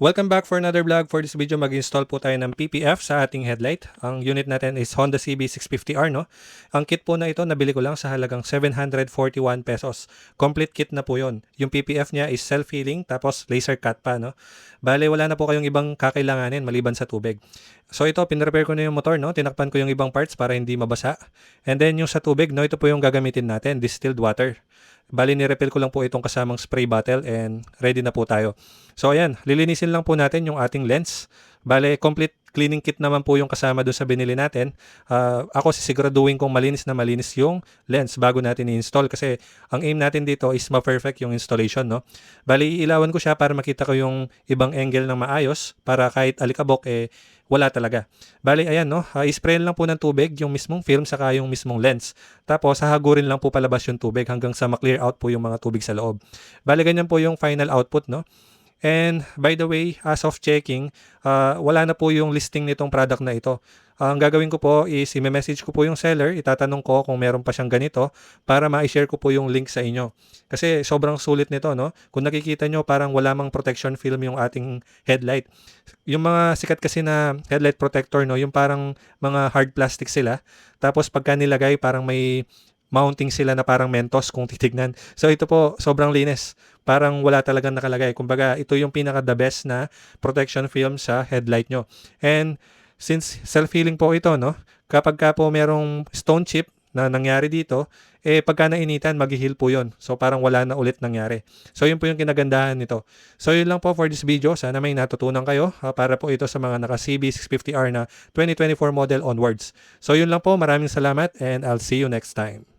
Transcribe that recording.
Welcome back for another vlog. For this video, mag-install po tayo ng PPF sa ating headlight. Ang unit natin is Honda CB650R, no? Ang kit po na ito, nabili ko lang sa halagang 741 pesos. Complete kit na po yon. Yung PPF niya is self-healing, tapos laser cut pa, no? Bale, wala na po kayong ibang kakailanganin maliban sa tubig. So ito, pinrepair ko na yung motor, no? Tinakpan ko yung ibang parts para hindi mabasa. And then yung sa tubig, no? Ito po yung gagamitin natin, distilled water. Bali, ni-refill ko lang po itong kasamang spray bottle and ready na po tayo. So ayan, lilinisin lang po natin yung ating lens. Bale, complete cleaning kit naman po yung kasama doon sa binili natin. Ako sisiguraduhin kong malinis na malinis yung lens bago natin i-install kasi ang aim natin dito is ma-perfect yung installation, no? Bali, iilawan ko siya para makita ko yung ibang angle ng maayos para kahit alikabok wala talaga. Bali, ayan, no? I-sprayin lang po ng tubig yung mismong film saka yung mismong lens. Tapos hahagurin lang po palabas yung tubig hanggang sa ma-clear out po yung mga tubig sa loob. Bali, ganyan po yung final output, no? And by the way, as of checking, wala na po yung listing nitong product na ito. Ang gagawin ko po is i-message ko po yung seller, itatanong ko kung meron pa siyang ganito para ma-share ko po yung link sa inyo. Kasi sobrang sulit nito, no? Kung nakikita nyo, parang wala mang protection film yung ating headlight. Yung mga sikat kasi na headlight protector, no? Yung parang mga hard plastic sila. Tapos pagka nilagay, parang may mounting sila na parang Mentos kung titignan. So ito po, sobrang linis. Parang wala talagang nakalagay. Kumbaga, ito yung pinaka the best na protection film sa headlight nyo. And since self-healing po ito, no? Kapag ka po merong stone chip na nangyari dito, pagka nainitan, mag-heal po yun. So parang wala na ulit nangyari. So yun po yung kinagandahan nito. So yun lang po for this video. Sana may natutunan kayo para po ito sa mga naka CB650R na 2024 model onwards. So yun lang po. Maraming salamat and I'll see you next time.